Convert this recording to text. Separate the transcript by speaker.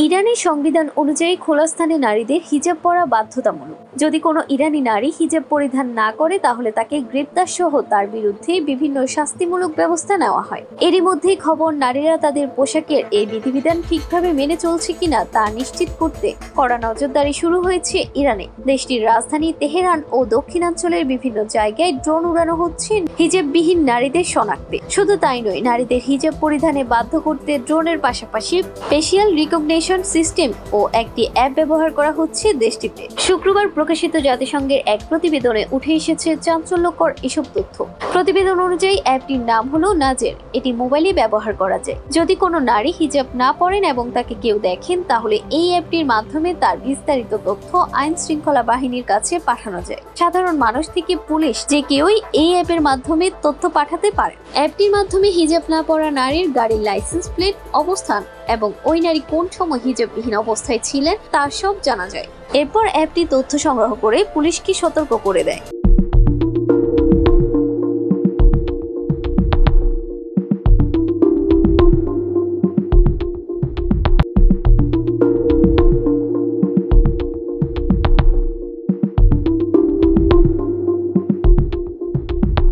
Speaker 1: ইরানের সংবিধান অনুযায়ী খোলা স্থানে নারীদের হিজাব পরা বাধ্যতামূলক। যদি কোনো ইরানি নারী হিজাব পরিধান না করে তাহলে তাকে গ্রেপ্তার সহ তার বিরুদ্ধে বিভিন্ন শাস্তিমূলক ব্যবস্থা নেওয়া হয়। এরই মধ্যেই খবর, নারীরা তাদের পোশাকের এই বিধিবিধান ঠিকভাবে মেনে চলছে কিনা তা নিশ্চিত করতে কড়া নজরদারি শুরু হয়েছে ইরানে। দেশটির রাজধানী তেহরান ও দক্ষিণাঞ্চলের বিভিন্ন জায়গায় ড্রোন উড়ানো হচ্ছে হিজাববিহীন নারীদের শনাক্তে। শুধু তাই নয়, নারীদের হিজাব পরিধানে বাধ্য করতে ড্রোনের পাশাপাশি ফেসিয়াল রিকগনিশন সিস্টেম ও একটি অ্যাপ ব্যবহার করা হচ্ছে দেশটিতে। শুক্রবার প্রকাশিত জাতিসংঘের এক প্রতিবেদনে উঠে এসেছে চাঞ্চল্যকর এসব তথ্য। প্রতিবেদন অনুযায়ী অ্যাপটির নাম হলো নাজের। এটি মোবাইলে ব্যবহার করা যায়। যদি কোনো নারী হিজাব না পরেন এবং তাকে কেউ দেখেন, তাহলে এই অ্যাপটির মাধ্যমে তার বিস্তারিত তথ্য আইন শৃঙ্খলা বাহিনীর কাছে পাঠানো যায়। সাধারণ মানুষ থেকে পুলিশ, যে কেউই এই অ্যাপের মাধ্যমে তথ্য পাঠাতে পারে। অ্যাপটির মাধ্যমে হিজাব না পরা নারীর গাড়ির লাইসেন্স প্লেট, অবস্থান এবং ওই নারী কোন সময় হিজাববিহীন অবস্থায় ছিলেন তা সব জানা যায়। এরপর অ্যাপটি তথ্য সংগ্রহ করে পুলিশকে সতর্ক করে দেয়।